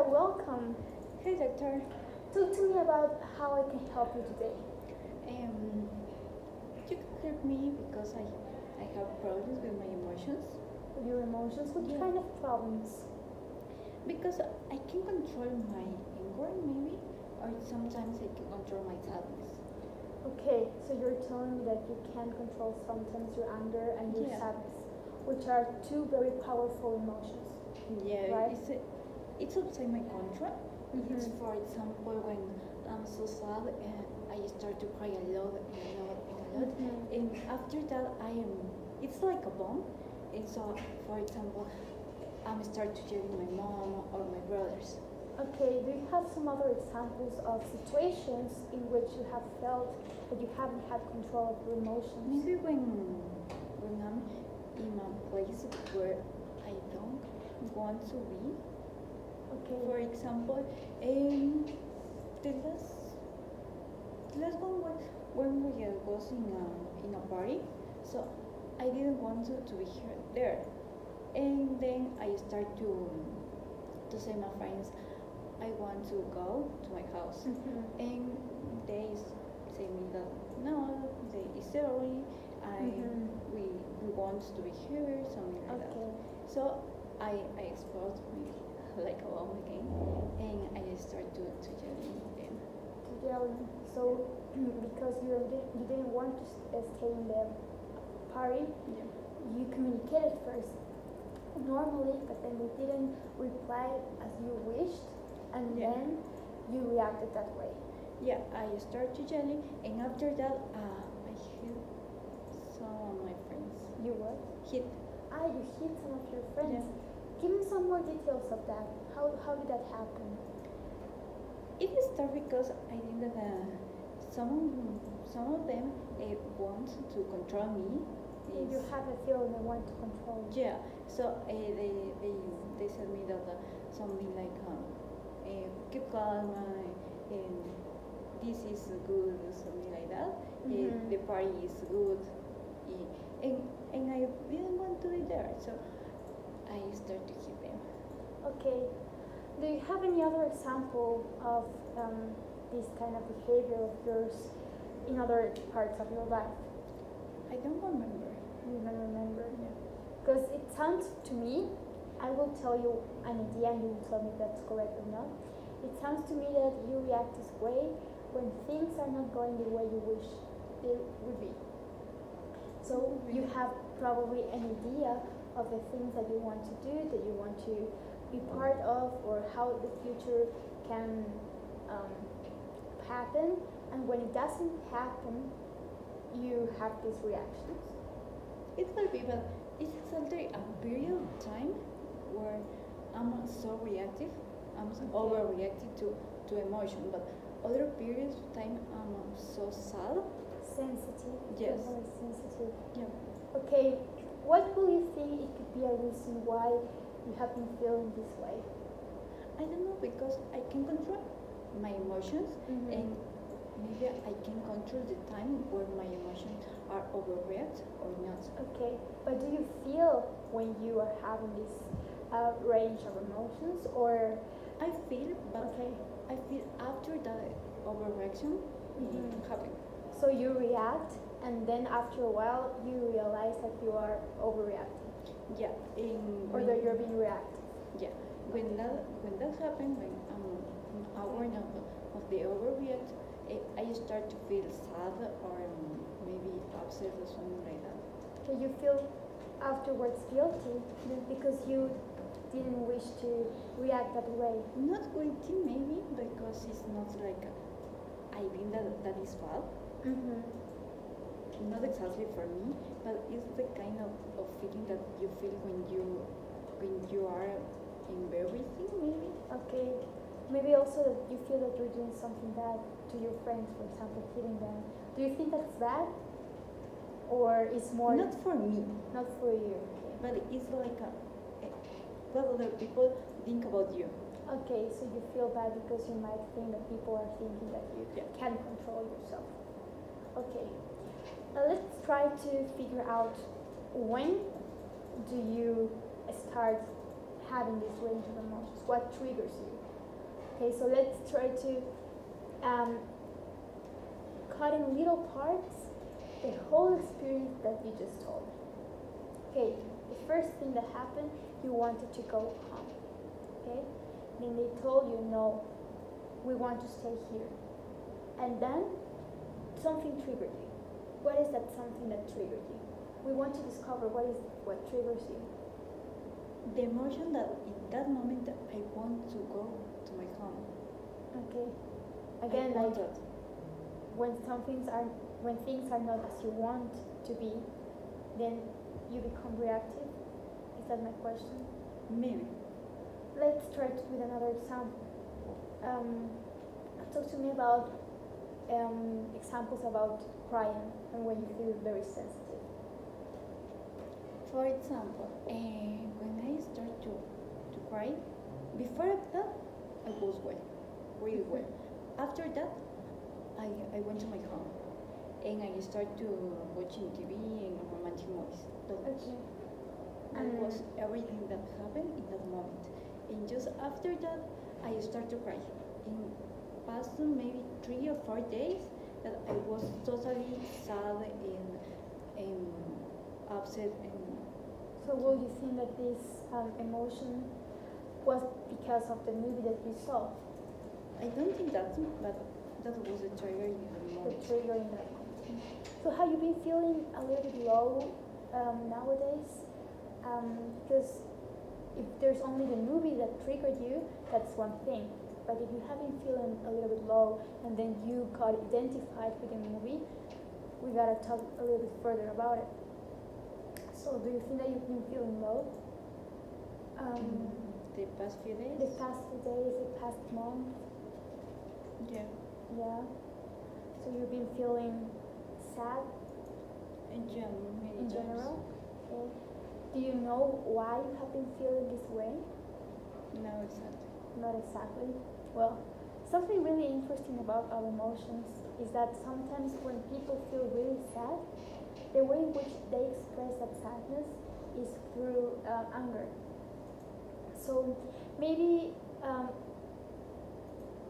welcome. Hey doctor, Talk to me about how I can help you today. um, you can help me because I have problems with my emotions. With your emotions, what Yeah. kind of problems? Because I can control my anger maybe, or sometimes I can control my sadness. Okay, so you're telling me that you can't control sometimes your anger and your Yeah. sadness, which are two very powerful emotions. Yeah, Right. it's outside my control. It's Mhm. for example when I'm so sad and I start to cry a lot and a lot and a lot, Mhm. and after that it's like a bomb. And so, for example, I'm start to yelling my mom or my brothers. Okay, do you have some other examples of situations in which you have felt that you haven't had control of your emotions? Maybe when I'm in a place where I don't want to be. Okay. For example, the last one was when we was in a party, so I didn't want to be here there, and then I start to say my friends, I want to go to my house, Mhm. and they say me that no, it's early. Mhm. We want to be here, something like that. Okay. So I exposed me like a bomb again, and I start to yelling them. Yelling. So because you didn't want to stay in the party, Yeah. you communicated first normally, but then you didn't reply as you wished, and Yeah. then you reacted that way. Yeah, I start to yelling, and after that, I hit some of my friends. You what? Hit. You hit some of your friends. Yeah. Give me some more details of that. How did that happen? It started because I think that some of them want to control me. You have a feeling they want to control you. Yeah. So they said me that something like keep calm and this is good, something like that. Mhm. The party is good, and I didn't want to be there, so I started to hit them. Okay. Do you have any other example of this kind of behavior of yours in other parts of your life? I don't remember. You don't remember? Yeah. Because it sounds to me, I will tell you an idea and you will tell me if that's correct or not. It sounds to me that you react this way when things are not going the way you wish they would be. So you have probably an idea of the things that you want to do, that you want to be part of, or how the future can happen. And when it doesn't happen, you have these reactions. It might be, but it's exactly a period of time where I'm so reactive, I'm so overreactive to emotion, but other periods of time I'm so sad. Sensitive. Yes. Very sensitive. Yeah. Okay, what will you think it could be a reason why you have been feeling this way? I don't know, because I can control my emotions, Mhm. and maybe I can control the time where my emotions are overreact or not. Okay, but do you feel when you are having this range of emotions, or I feel, but okay? I feel after the overreaction Mhm. happen. So you react, and then after a while, you realize that you are overreacting, Yeah, or that you're being reactive. yeah. When that happens, when I'm aware of the overreact, I start to feel sad or maybe upset or something like that. So you feel afterwards guilty because you didn't wish to react that way. Not guilty maybe, because it's not like I think that is bad. Mm-hmm. Not exactly for me, but it's the kind of feeling that you feel when you are in everything maybe. Okay. Maybe also that you feel that you're doing something bad to your friends, for example, hitting them. Do you think that's bad? Or is more Not for me, not for you? Okay. but it's like what other people think about you. Okay, so you feel bad because you might think that people are thinking that you Yeah. can't control yourself. Okay. Let's try to figure out when do you start having this range of emotions? What triggers you? Okay, so let's try to cut in little parts the whole experience that you just told. Okay, the first thing that happened, you wanted to go home. Okay, then they told you no, we want to stay here. And then something triggered you. What is that something that triggered you? We want to discover what triggers you. The emotion that in that moment I want to go to my home. Okay. Again, I like wanted. when things are not as you want to be, then you become reactive. Is that my question? Maybe. Let's try with another example. Talk to me about examples about crying and when you feel very sensitive. For example, when I start to cry, before that I was well, really well. After that, I went to my home and I started to watching TV and romantic movies. Okay. That was everything that happened in that moment. And just after that, I started to cry. In past maybe 3 or 4 days, that I was totally sad and upset. And so, will you think that this emotion was because of the movie that you saw? I don't think that was a trigger in the moment. The trigger in that moment. So, have you been feeling a little bit low nowadays? Because if there's only the movie that triggered you, that's one thing. But if you have been feeling a little bit low and then you got identified with the movie, we gotta talk a little bit further about it. So, do you think that you've been feeling low? The past few days? The past few days, the past month? Yeah. Yeah. So, you've been feeling sad? In general, many In times. general? Okay. Do you know why you have been feeling this way? No, exactly. Not exactly. Well, something really interesting about our emotions is that sometimes when people feel really sad, the way in which they express that sadness is through anger. So maybe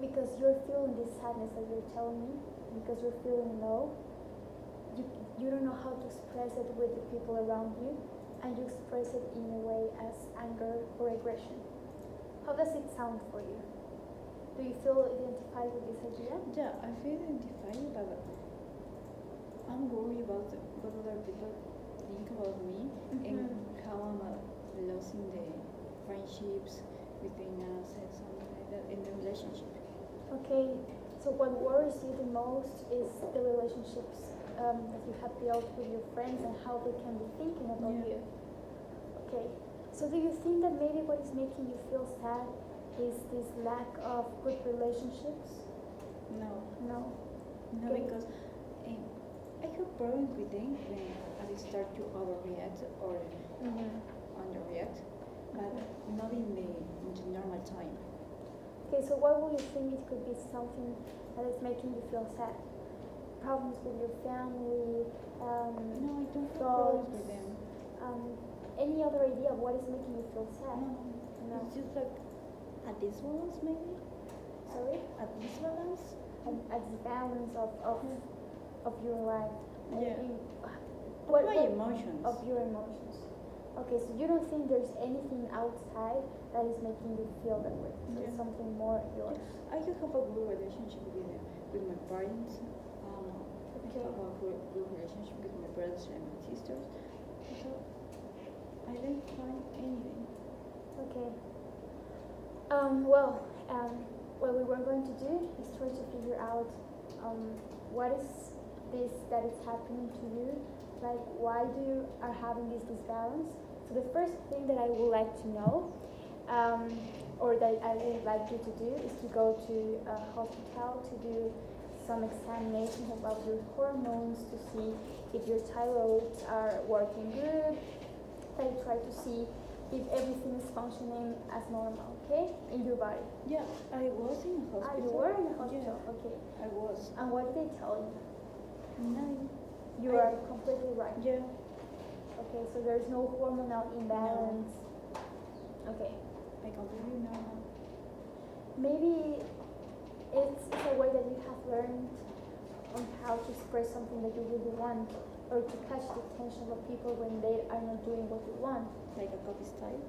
because you're feeling this sadness that you're telling me, because you're feeling low, you don't know how to express it with the people around you, and you express it in a way as anger or aggression. How does it sound for you? Do you feel identified with this idea? Yeah, I feel identified, but I'm worried about what other people think about me and how I'm losing the friendships between us and something like that in the relationship. Okay, so what worries you the most is the relationships that you have built with your friends and how they can be thinking about you. Okay, so do you think that maybe what is making you feel sad is this lack of good relationships? No. No? No, Okay. because I have problems with them when I start to overreact or underreact, but not in the normal time. Okay, so what would you think it could be something that is making you feel sad? Problems with your family? No, I don't have thoughts, problems with them. Any other idea of what is making you feel sad? No. It's just like a disbalance maybe? Sorry? A disbalance? A disbalance of your life. Yeah. What Emotions. Of your emotions. Okay, so you don't think there's anything outside that is making you feel that way? So it's something more yours? I just have a good relationship with my parents. I have a good relationship with my brothers and my sisters. So I don't find anything. Okay. What we were going to do is try to figure out what is this that is happening to you, like why you are having this disbalance. So the first thing that I would like to know, or that I would like you to do, is to go to a hospital to do some examinations about your hormones to see if your thyroids are working good. They try to see if everything is functioning as normal, okay, in your body. Yeah, I was in a hospital. Ah, you were in the hospital, Yeah, okay. I was. And what did they tell you? No. You are completely right. Yeah. Okay, so there's no hormonal imbalance. No. Okay. I completely normal. maybe it's a way that you have learned on how to express something that you really want, or to catch the attention of people when they are not doing what you want. Like a copy style?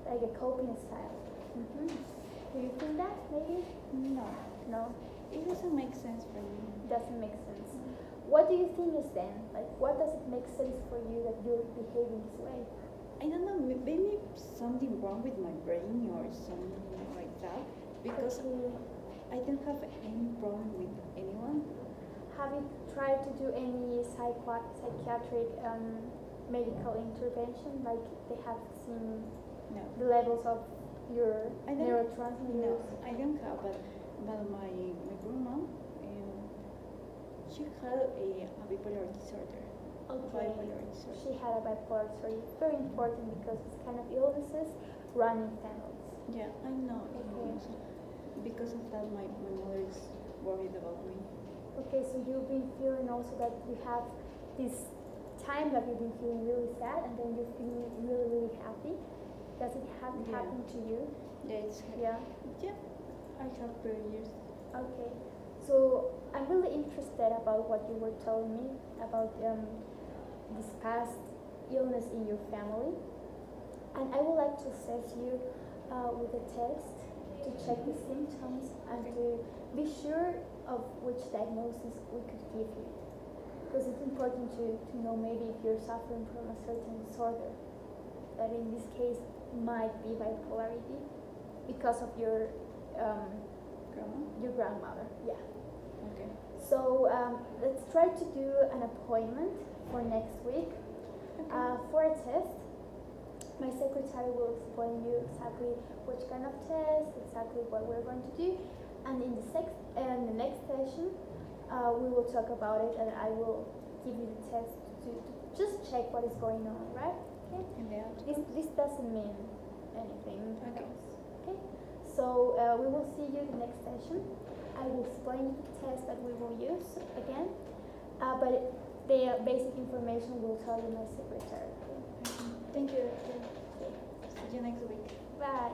Like a coping style. Do you think that maybe? No. No? It doesn't make sense for me. Doesn't make sense. What do you think is then? Like, what does it make sense for you that you're behaving this way? I don't know, maybe something wrong with my brain or something like that, because Okay. I don't have any problem with anyone. Have you tried to do any psychiatric medical intervention? Like they have seen No. the levels of your I don't- neurotransmitters? No, I don't have, but my grandma, she had a bipolar disorder. Okay. Bipolar disorder. She had a bipolar disorder. It's very important because this kind of illnesses run in families. Yeah, I know. Okay. So because of that, my mother is worried about me. Okay, so you've been feeling also that you have this time that you've been feeling really sad, and then you're feeling really, really happy. Does it have Yeah. happened to you? Yeah, it's Yeah. Yeah, I have periods. Okay. So I'm really interested about what you were telling me about this past illness in your family, and I would like to assess you with a test to check the symptoms and to be sure of which diagnosis we could give you, because it's important to know maybe if you're suffering from a certain disorder that in this case might be bipolarity because of your grandmother. Yeah. Okay. So let's try to do an appointment for next week for a test. My secretary will explain you exactly which kind of test, exactly what we're going to do, and in the next session we will talk about it, and I will give you the test to just check what is going on, right? Okay. And the This doesn't mean anything Okay. else. Okay. So we will see you the next session. I will explain the test that we will use again, but the basic information will tell you my secretary. Okay? Thank you. See you next week. Bye.